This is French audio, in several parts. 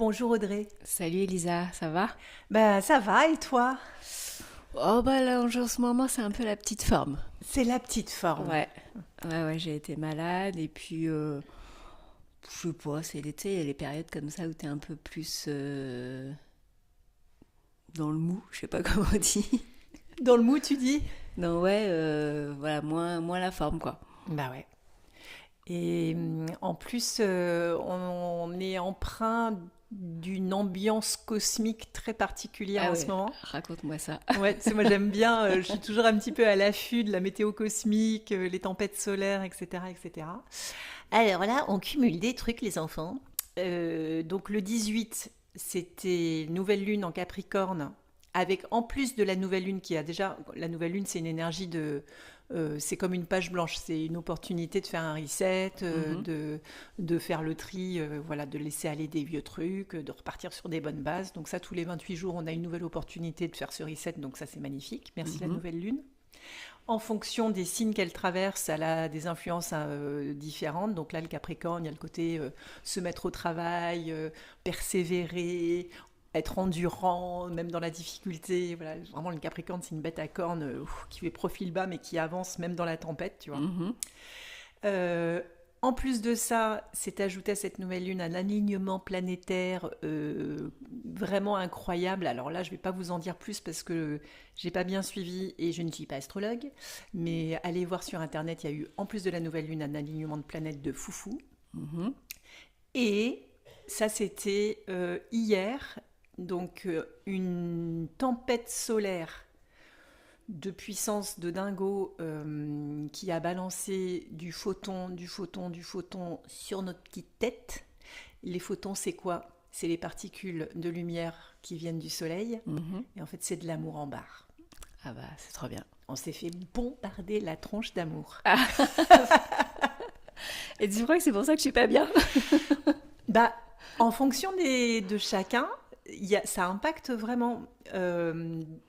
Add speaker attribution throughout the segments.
Speaker 1: Bonjour Audrey.
Speaker 2: Salut Elisa, ça va?
Speaker 1: Bah ça va et toi?
Speaker 2: Oh bah là en ce moment c'est un peu la petite forme.
Speaker 1: C'est la petite forme.
Speaker 2: Ouais, ouais, j'ai été malade et puis je sais pas, c'est l'été, il y a les périodes comme ça où t'es un peu plus dans le mou, je sais pas comment on dit.
Speaker 1: Dans le mou tu dis?
Speaker 2: Non ouais, voilà, moins la forme quoi.
Speaker 1: Bah ouais. Et en plus on est empreint d'une ambiance cosmique très particulière
Speaker 2: Ah
Speaker 1: en ce
Speaker 2: ouais,
Speaker 1: moment.
Speaker 2: raconte-moi ça.
Speaker 1: Ouais, tu sais, moi j'aime bien, je suis toujours un petit peu à l'affût de la météo cosmique, les tempêtes solaires, etc., etc. Alors là, on cumule des trucs, les enfants. Donc le 18, c'était nouvelle lune en Capricorne, avec en plus de la nouvelle lune qui a déjà... La nouvelle lune, c'est une énergie de... c'est comme une page blanche, c'est une opportunité de faire un reset,
Speaker 2: Mhm,
Speaker 1: de faire le tri, voilà, de laisser aller des vieux trucs, de repartir sur des bonnes bases. Donc ça, tous les 28 jours, on a une nouvelle opportunité de faire ce reset, donc ça, c'est magnifique. Merci la
Speaker 2: mhm.
Speaker 1: nouvelle lune. En fonction des signes qu'elle traverse, elle a des influences différentes. Donc là, le Capricorne, il y a le côté se mettre au travail, persévérer, être endurant, même dans la difficulté. Voilà, vraiment, le Capricorne, c'est une bête à cornes qui fait profil bas, mais qui avance même dans la tempête, tu vois.
Speaker 2: Mhm.
Speaker 1: Euh, En plus de ça, c'est ajouté à cette nouvelle lune un alignement planétaire vraiment incroyable. Alors là, je ne vais pas vous en dire plus parce que j'ai pas bien suivi et je ne suis pas astrologue. Mais allez voir sur Internet, il y a eu en plus de la nouvelle lune un alignement de planètes de foufou.
Speaker 2: Mhm.
Speaker 1: Et ça, c'était hier. Donc une tempête solaire de puissance de dingo qui a balancé du photon, du photon, du photon sur notre petite tête. Les photons, c'est quoi? C'est les particules de lumière qui viennent du soleil.
Speaker 2: Mhm.
Speaker 1: Et en fait, c'est de l'amour en barre.
Speaker 2: Ah bah c'est trop bien.
Speaker 1: On s'est fait bombarder la tronche d'amour.
Speaker 2: Ah, et tu crois que c'est pour ça que je suis pas bien?
Speaker 1: Bah, en fonction de chacun, ça impacte vraiment.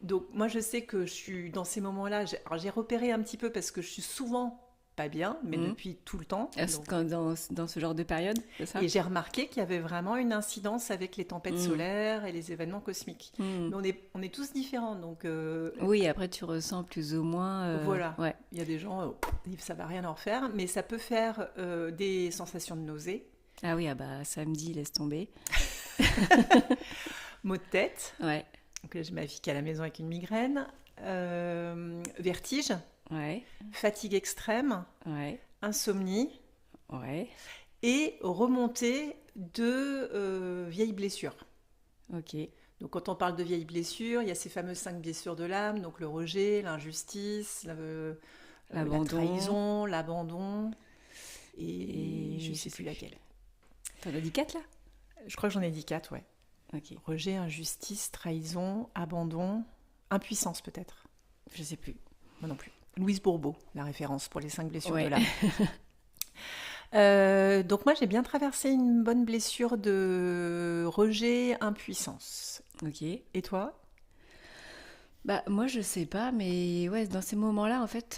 Speaker 1: Donc, moi, je sais que je suis dans ces moments-là. Alors, j'ai repéré un petit peu parce que je suis souvent pas bien, mais
Speaker 2: Mhm.
Speaker 1: depuis tout le temps. Donc,
Speaker 2: Dans ce genre de période, c'est ça?
Speaker 1: et j'ai remarqué qu'il y avait vraiment une incidence avec les tempêtes
Speaker 2: Mhm.
Speaker 1: solaires et les événements cosmiques.
Speaker 2: Mhm.
Speaker 1: Mais on est tous différents. Donc,
Speaker 2: Oui, après tu ressens plus ou moins.
Speaker 1: voilà.
Speaker 2: Ouais.
Speaker 1: Il y a des gens, ça va rien leur faire, mais ça peut faire des sensations de nausée,
Speaker 2: Ah oui, ah bah samedi, laisse tomber.
Speaker 1: maux de tête.
Speaker 2: Ouais,
Speaker 1: Donc là, j'ai ma fille qui est à la maison avec une migraine, vertige,
Speaker 2: ouais,
Speaker 1: fatigue extrême,
Speaker 2: ouais,
Speaker 1: insomnie
Speaker 2: ouais.
Speaker 1: et remontée de vieilles blessures.
Speaker 2: Ok.
Speaker 1: Donc quand on parle de vieilles blessures, il y a ces fameuses 5 blessures de l'âme, donc le rejet, l'injustice, la
Speaker 2: L'abandon.
Speaker 1: trahison, l'abandon, et je
Speaker 2: Et
Speaker 1: ne
Speaker 2: je
Speaker 1: sais
Speaker 2: sais
Speaker 1: plus
Speaker 2: plus.
Speaker 1: laquelle.
Speaker 2: T'en as dit 4 là?
Speaker 1: Je crois que j'en ai dit 4, ouais.
Speaker 2: Ok.
Speaker 1: Rejet, injustice, trahison, abandon, impuissance peut-être.
Speaker 2: Je sais plus.
Speaker 1: Moi non plus. Louise Bourbeau, la référence pour les 5 blessures de
Speaker 2: Ouais.
Speaker 1: l'âme. Donc moi j'ai bien traversé une bonne blessure de rejet, impuissance.
Speaker 2: Ok.
Speaker 1: Et toi?
Speaker 2: Bah moi je sais pas, mais ouais, dans ces moments-là, en fait,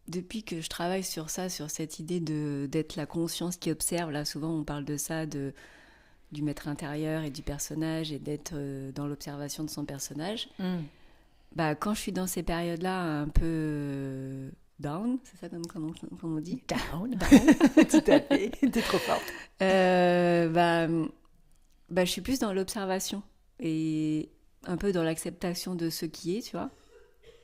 Speaker 2: depuis que je travaille sur ça, sur cette idée de d'être la conscience qui observe, là souvent on parle de ça, du maître intérieur et du personnage et d'être dans l'observation de son personnage.
Speaker 1: Hmm.
Speaker 2: Bah, quand je suis dans ces périodes-là un peu down, c'est ça comme on dit,
Speaker 1: Down, down, tout à fait, t'es trop forte.
Speaker 2: euh, bah, je suis plus dans l'observation et un peu dans l'acceptation de ce qui est, tu vois,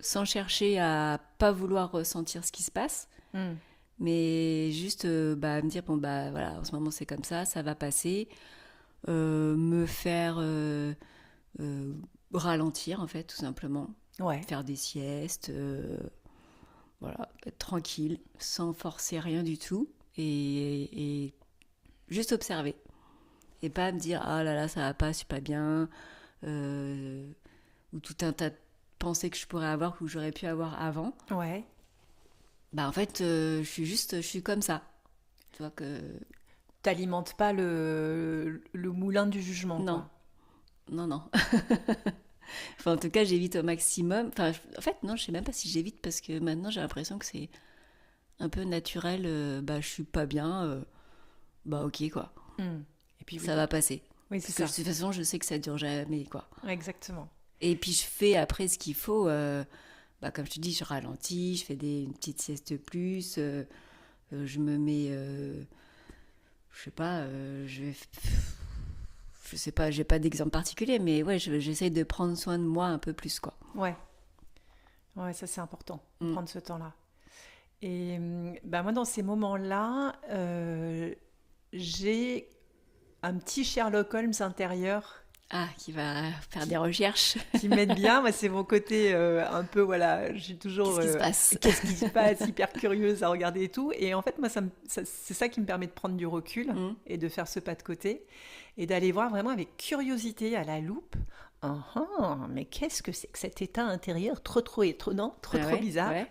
Speaker 2: sans chercher à pas vouloir ressentir ce qui se passe,
Speaker 1: Hmm.
Speaker 2: mais juste me dire, bon, bah voilà, en ce moment c'est comme ça va passer, me faire euh, ralentir en fait, tout simplement,
Speaker 1: Ouais.
Speaker 2: faire des siestes, voilà, être tranquille, sans forcer rien du tout, et juste observer. Et pas me dire, ah là là, ça va pas, je suis pas bien, euh, ou tout un tas de pensées que je pourrais avoir, que j'aurais pu avoir avant.
Speaker 1: Ouais.
Speaker 2: Bah en fait, je suis comme ça. Tu vois que,
Speaker 1: T'alimentes pas le moulin du jugement,
Speaker 2: non,
Speaker 1: quoi.
Speaker 2: non, non. Enfin, en tout cas, j'évite au maximum. Enfin, en fait, non, je sais même pas si j'évite parce que maintenant, j'ai l'impression que c'est un peu naturel. Bah, je suis pas bien. Bah, ok, quoi.
Speaker 1: Hmm. Et puis
Speaker 2: Ça
Speaker 1: oui,
Speaker 2: va passer.
Speaker 1: Oui, c'est
Speaker 2: Parce que
Speaker 1: ça.
Speaker 2: de toute façon, je sais que ça dure jamais, quoi.
Speaker 1: Exactement.
Speaker 2: Et puis je fais après ce qu'il faut. Comme je te dis, je ralentis, je fais une petite sieste plus. Je me mets, je sais pas, je sais pas, j'ai pas d'exemple particulier, mais ouais, j'essaye de prendre soin de moi un peu plus, quoi.
Speaker 1: Ouais. Ouais, ça c'est important, de
Speaker 2: Mm.
Speaker 1: prendre ce temps-là. Et bah, moi, dans ces moments-là, j'ai un petit Sherlock Holmes intérieur
Speaker 2: Ah, qui va faire des recherches.
Speaker 1: qui m'aide bien. Moi, c'est mon côté un peu, voilà, j'ai toujours
Speaker 2: Qu'est-ce qui se passe?
Speaker 1: qu'est-ce qui se passe, hyper curieuse à regarder et tout. Et en fait, moi, c'est ça qui me permet de prendre du recul
Speaker 2: Mm.
Speaker 1: et de faire ce pas de côté et d'aller voir vraiment avec curiosité à la loupe. Ah, ah, mais qu'est-ce que c'est que cet état intérieur trop étonnant,
Speaker 2: Ah
Speaker 1: trop
Speaker 2: ouais,
Speaker 1: bizarre.
Speaker 2: ouais.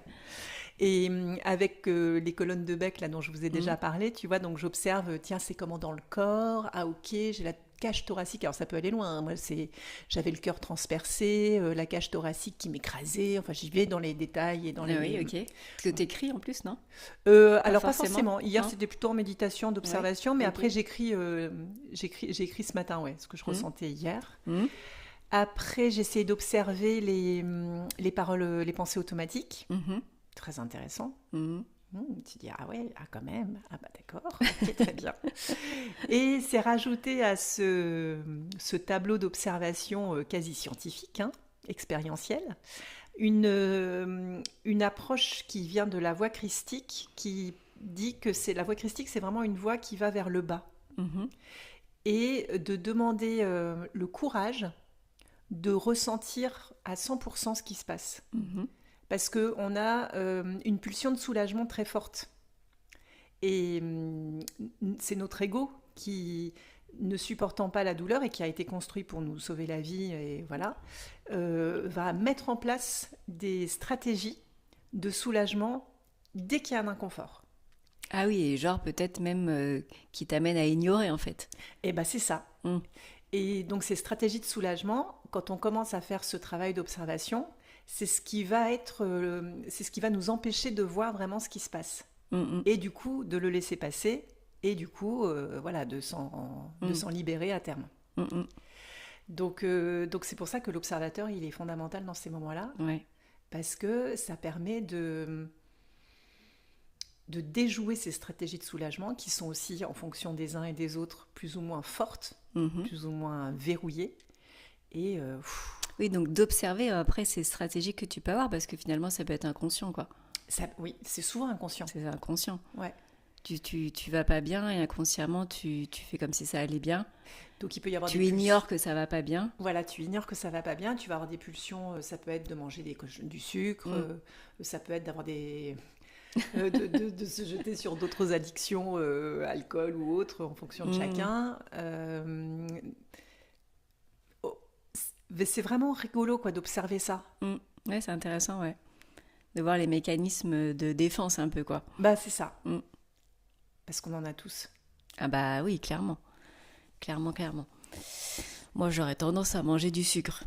Speaker 1: Et avec les colonnes de bec là dont je vous ai déjà
Speaker 2: Mm.
Speaker 1: parlé, tu vois, donc j'observe, tiens, c'est comment dans le corps. Ah ok, j'ai la cage thoracique. Alors ça peut aller loin, hein. Moi, j'avais le cœur transpercé, la cage thoracique qui m'écrasait. Enfin, j'y vais dans les détails et dans
Speaker 2: Ah oui,
Speaker 1: les.
Speaker 2: ok. Parce que t'écris en plus, non?
Speaker 1: Alors pas
Speaker 2: forcément,
Speaker 1: forcément. Hier
Speaker 2: non?
Speaker 1: c'était plutôt en méditation,
Speaker 2: Ouais,
Speaker 1: d'observation, mais
Speaker 2: ok.
Speaker 1: après j'ai écrit ce matin, ouais, ce que je ressentais hier.
Speaker 2: Mm.
Speaker 1: Après j'ai essayé d'observer les paroles, les pensées automatiques.
Speaker 2: Mhm.
Speaker 1: Très intéressant.
Speaker 2: Mhm.
Speaker 1: Tu dis, ah ouais, ah quand même, ah bah d'accord, ok, très bien. Et c'est rajouté à ce tableau d'observation quasi scientifique, hein, expérientiel, une approche qui vient de la voie christique, qui dit que la voie christique, c'est vraiment une voie qui va vers le bas,
Speaker 2: Mhm.
Speaker 1: et de demander le courage de ressentir à 100% ce qui se passe.
Speaker 2: Mhm.
Speaker 1: Parce qu'on a une pulsion de soulagement très forte. Et c'est notre ego qui, ne supportant pas la douleur et qui a été construit pour nous sauver la vie, et voilà, va mettre en place des stratégies de soulagement dès qu'il y a un inconfort.
Speaker 2: Ah oui, et genre peut-être même qui t'amène à ignorer en fait.
Speaker 1: Et bien c'est ça.
Speaker 2: Mm.
Speaker 1: Et donc ces stratégies de soulagement, quand on commence à faire ce travail d'observation, c'est ce qui va c'est ce qui va nous empêcher de voir vraiment ce qui se passe.
Speaker 2: Mm,
Speaker 1: Et du coup, de le laisser passer, et du coup, voilà, de
Speaker 2: mm,
Speaker 1: s'en libérer à terme.
Speaker 2: mm, mm.
Speaker 1: Donc c'est pour ça que l'observateur, il est fondamental dans ces moments-là,
Speaker 2: Ouais.
Speaker 1: parce que ça permet de déjouer ces stratégies de soulagement qui sont aussi, en fonction des uns et des autres, plus ou moins fortes,
Speaker 2: Mhm.
Speaker 1: plus ou moins verrouillées. Et
Speaker 2: Oui, donc d'observer après ces stratégies que tu peux avoir parce que finalement ça peut être inconscient quoi.
Speaker 1: ça, oui, c'est souvent inconscient.
Speaker 2: C'est inconscient.
Speaker 1: Ouais.
Speaker 2: Tu vas pas bien et inconsciemment tu fais comme si ça allait bien.
Speaker 1: Donc il peut y avoir
Speaker 2: Tu
Speaker 1: des
Speaker 2: ignores que ça va pas bien.
Speaker 1: Voilà, tu ignores que ça va pas bien, tu vas avoir des pulsions, ça peut être de manger du sucre, ça peut être d'avoir de se jeter sur d'autres addictions, alcool ou autres, en fonction de chacun. Mais c'est vraiment rigolo quoi, d'observer ça.
Speaker 2: Mm. Ouais, c'est intéressant, ouais. De voir les mécanismes de défense un peu quoi.
Speaker 1: Bah c'est ça,
Speaker 2: Mm.
Speaker 1: parce qu'on en a tous.
Speaker 2: Ah bah oui, clairement. Clairement, clairement. Moi, j'aurais tendance à manger du sucre.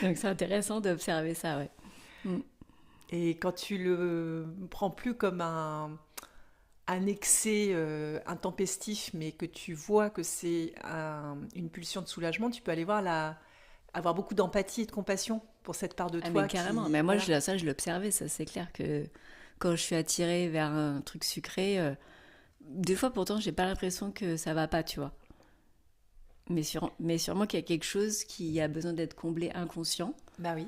Speaker 2: Donc c'est intéressant d'observer ça, ouais. Mm.
Speaker 1: Et quand tu le prends plus comme un excès intempestif, mais que tu vois que c'est une pulsion de soulagement, tu peux aller avoir beaucoup d'empathie et de compassion pour cette part de
Speaker 2: Ah
Speaker 1: toi
Speaker 2: mais carrément.
Speaker 1: qui,
Speaker 2: Mais moi,
Speaker 1: voilà.
Speaker 2: je l'observais, ça c'est clair que quand je suis attirée vers un truc sucré, des fois pourtant, j'ai pas l'impression que ça va pas, tu vois. Mais sûrement qu'il y a quelque chose qui a besoin d'être comblé inconscient
Speaker 1: Bah oui.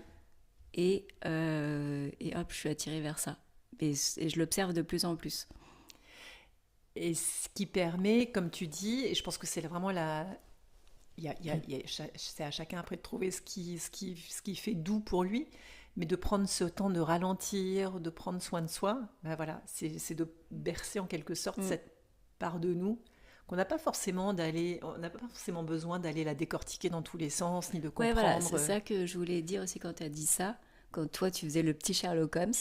Speaker 2: et hop, je suis attirée vers ça. Et je l'observe de plus en plus.
Speaker 1: Et ce qui permet, comme tu dis, et je pense que c'est vraiment c'est à chacun après de trouver ce qui fait doux pour lui, mais de prendre ce temps de ralentir, de prendre soin de soi, ben voilà, c'est de bercer en quelque sorte cette part de nous qu'on n'a pas forcément on n'a pas forcément besoin d'aller la décortiquer dans tous les sens, ni de
Speaker 2: Ouais, voilà,
Speaker 1: comprendre.
Speaker 2: c'est ça que je voulais dire aussi quand tu as dit ça, quand toi tu faisais le petit Sherlock Holmes.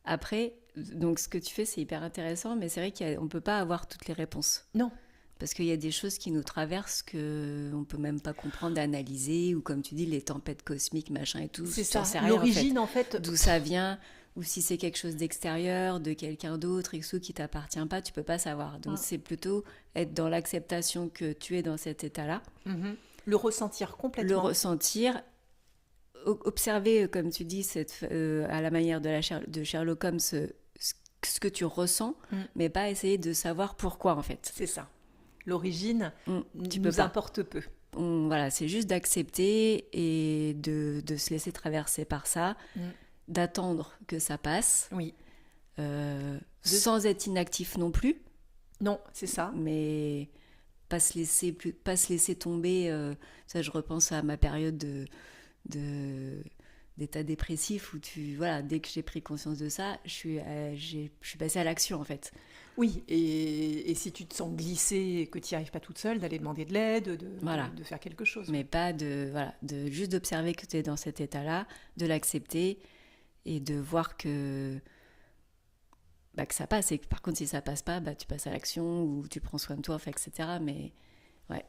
Speaker 2: Après, donc ce que tu fais c'est hyper intéressant, mais c'est vrai qu'on ne peut pas avoir toutes les réponses.
Speaker 1: Non,
Speaker 2: Parce qu'il y a des choses qui nous traversent qu'on ne peut même pas comprendre, analyser, ou comme tu dis, les tempêtes cosmiques, machin et tout.
Speaker 1: c'est
Speaker 2: J'en
Speaker 1: ça.
Speaker 2: sais rien,
Speaker 1: L'origine, en fait,
Speaker 2: d'où ça vient, ou si c'est quelque chose d'extérieur, de quelqu'un d'autre, qui t'appartient pas, tu peux pas savoir. Donc c'est plutôt être dans l'acceptation que tu es dans cet état-là.
Speaker 1: Mhm. Le ressentir complètement.
Speaker 2: Le ressentir, observer, comme tu dis, à la manière de Sherlock Holmes, ce que tu ressens, mais pas essayer de savoir pourquoi, en fait.
Speaker 1: C'est ça. L'origine
Speaker 2: tu
Speaker 1: nous
Speaker 2: peux pas.
Speaker 1: importe peu.
Speaker 2: Voilà, c'est juste d'accepter et de se laisser traverser par ça, d'attendre que ça passe,
Speaker 1: Oui.
Speaker 2: sans être inactif non plus.
Speaker 1: Non, c'est ça.
Speaker 2: Mais pas se laisser tomber. Ça, je repense à ma période d'état dépressif où dès que j'ai pris conscience de ça, je suis passée à l'action en fait.
Speaker 1: Oui, et si tu te sens glissée et que tu n'y arrives pas toute seule, d'aller demander de l'aide, de faire quelque chose.
Speaker 2: Mais pas de juste d'observer que tu es dans cet état-là, de l'accepter et de voir que ça passe. Et que par contre, si ça passe pas, tu passes à l'action ou tu prends soin de toi, etc. Mais ouais.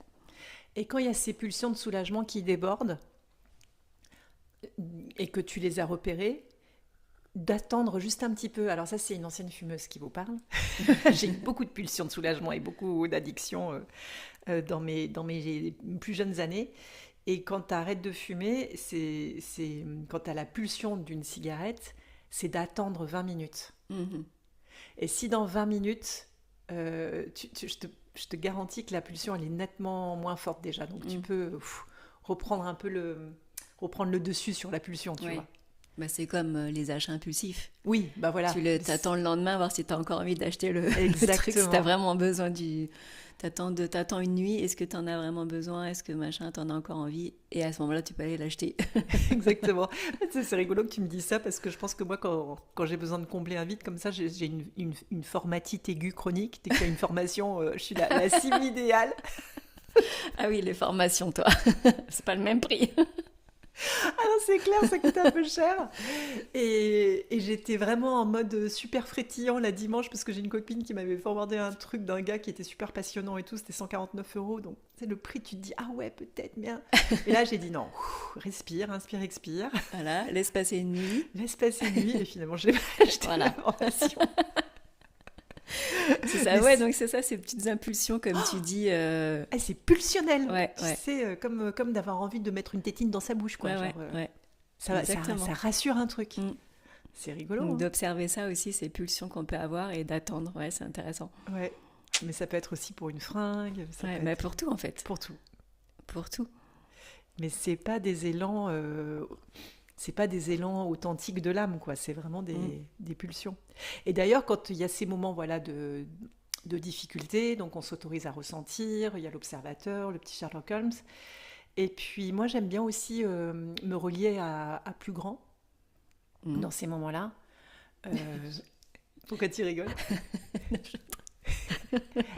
Speaker 1: Et quand il y a ces pulsions de soulagement qui débordent et que tu les as repérées, d'attendre juste un petit peu. Alors ça, c'est une ancienne fumeuse qui vous parle. J'ai eu beaucoup de pulsions de soulagement et beaucoup d'addictions dans mes plus jeunes années. Et quand tu arrêtes de fumer, c'est quand tu as la pulsion d'une cigarette, c'est d'attendre 20 minutes. Et si dans 20 minutes, je te garantis que la pulsion, elle est nettement moins forte déjà. Donc tu peux reprendre le dessus sur la pulsion, tu vois.
Speaker 2: C'est comme les achats impulsifs.
Speaker 1: Oui, voilà.
Speaker 2: Tu t'attends le lendemain, voir si tu as encore envie d'acheter le truc, si tu as vraiment besoin T'attends une nuit, est-ce que tu en as vraiment besoin, est-ce que machin, tu en as encore envie, et à ce moment-là, tu peux aller l'acheter.
Speaker 1: Exactement. C'est rigolo que tu me dises ça, parce que je pense que moi, quand j'ai besoin de combler un vide comme ça, j'ai une formatite aiguë chronique. Dès qu'il y a une formation, je suis la cible idéale.
Speaker 2: Ah oui, les formations, toi. C'est pas le même prix.
Speaker 1: Ah non, c'est clair, ça coûte un peu cher. Et j'étais vraiment en mode super frétillant la dimanche, parce que j'ai une copine qui m'avait forwardé un truc d'un gars qui était super passionnant et tout, c'était 149 €. Donc, c'est le prix, tu te dis, ah ouais, peut-être bien. Et là, j'ai dit non, respire, inspire, expire.
Speaker 2: Voilà, laisse passer une nuit.
Speaker 1: Laisse passer une nuit, et finalement, je l'ai pas acheté la formation.
Speaker 2: C'est ça, donc c'est ça, ces petites impulsions, comme tu dis.
Speaker 1: C'est pulsionnel.
Speaker 2: Tu
Speaker 1: sais, comme d'avoir envie de mettre une tétine dans sa bouche, quoi. Ça rassure un truc. C'est rigolo.
Speaker 2: Donc, d'observer ça aussi, ces pulsions qu'on peut avoir et d'attendre. Ouais, c'est intéressant.
Speaker 1: Ouais, mais ça peut être aussi pour une fringue.
Speaker 2: Mais pour tout, en fait.
Speaker 1: Pour tout.
Speaker 2: Pour tout.
Speaker 1: Mais c'est pas des élans... C'est pas des élans authentiques de l'âme, quoi. C'est vraiment des pulsions. Et d'ailleurs, quand il y a ces moments, de difficulté, donc on s'autorise à ressentir, il y a l'observateur, le petit Sherlock Holmes. Et puis moi, j'aime bien aussi me relier à plus grand dans ces moments-là. Pourquoi tu rigoles?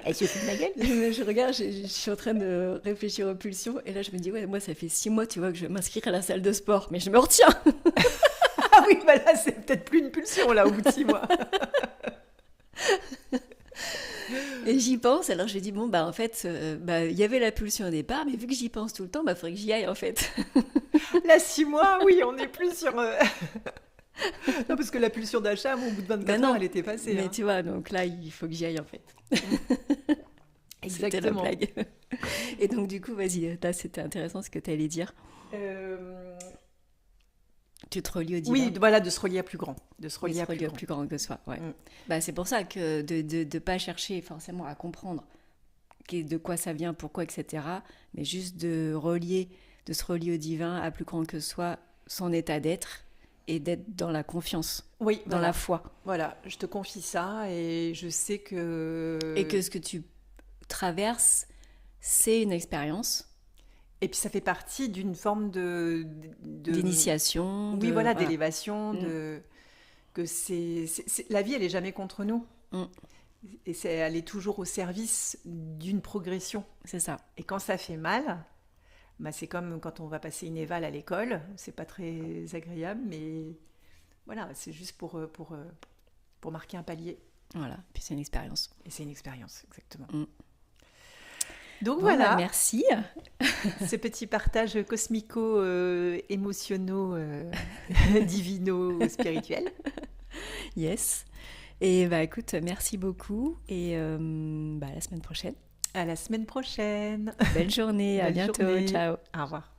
Speaker 1: Elle se fout de ma gueule.
Speaker 2: Je regarde, je suis en train de réfléchir aux pulsions, et là je me dis, moi ça fait 6 mois, tu vois, que je vais m'inscrire à la salle de sport, mais je me retiens.
Speaker 1: Ah oui, là c'est peut-être plus une pulsion, là, au bout de 6 mois.
Speaker 2: Et j'y pense, alors je dis, en fait, il y avait la pulsion au départ, mais vu que j'y pense tout le temps, il faudrait que j'y aille, en fait.
Speaker 1: Là, 6 mois, oui, on n'est plus sur... Non, parce que la pulsion d'achat, au bout de 24 heures, elle était passée.
Speaker 2: Mais tu vois, donc là, il faut que j'y aille, en fait. C'était la blague. Et donc, du coup, vas-y, là, c'était intéressant ce que tu allais dire. Tu te relies au divin.
Speaker 1: Oui, voilà, de se relier à plus grand. De se relier
Speaker 2: à plus grand que soi, ouais. C'est pour ça que de ne pas chercher forcément à comprendre de quoi ça vient, pourquoi, etc. Mais juste de se relier au divin, à plus grand que soi, son état d'être, et d'être dans la confiance, dans la foi.
Speaker 1: Voilà, je te confie ça, et je sais que...
Speaker 2: Et que ce que tu traverses, c'est une expérience.
Speaker 1: Et puis ça fait partie d'une forme
Speaker 2: d'initiation.
Speaker 1: Oui, d'élévation, que la vie, elle est jamais contre nous. Et elle est toujours au service d'une progression.
Speaker 2: C'est ça.
Speaker 1: Et quand ça fait mal, c'est comme quand on va passer une éval à l'école, c'est pas très agréable, mais voilà, c'est juste pour marquer un palier.
Speaker 2: Voilà, puis c'est une expérience.
Speaker 1: Et c'est une expérience, exactement. Donc voilà.
Speaker 2: Merci.
Speaker 1: Ce petit partage cosmico-émotionnel, divino-spirituel.
Speaker 2: Yes. Et bah écoute, merci beaucoup et à la semaine prochaine.
Speaker 1: À la semaine prochaine.
Speaker 2: Belle journée, à
Speaker 1: Belle
Speaker 2: bientôt,
Speaker 1: journée.
Speaker 2: ciao.
Speaker 1: Au revoir.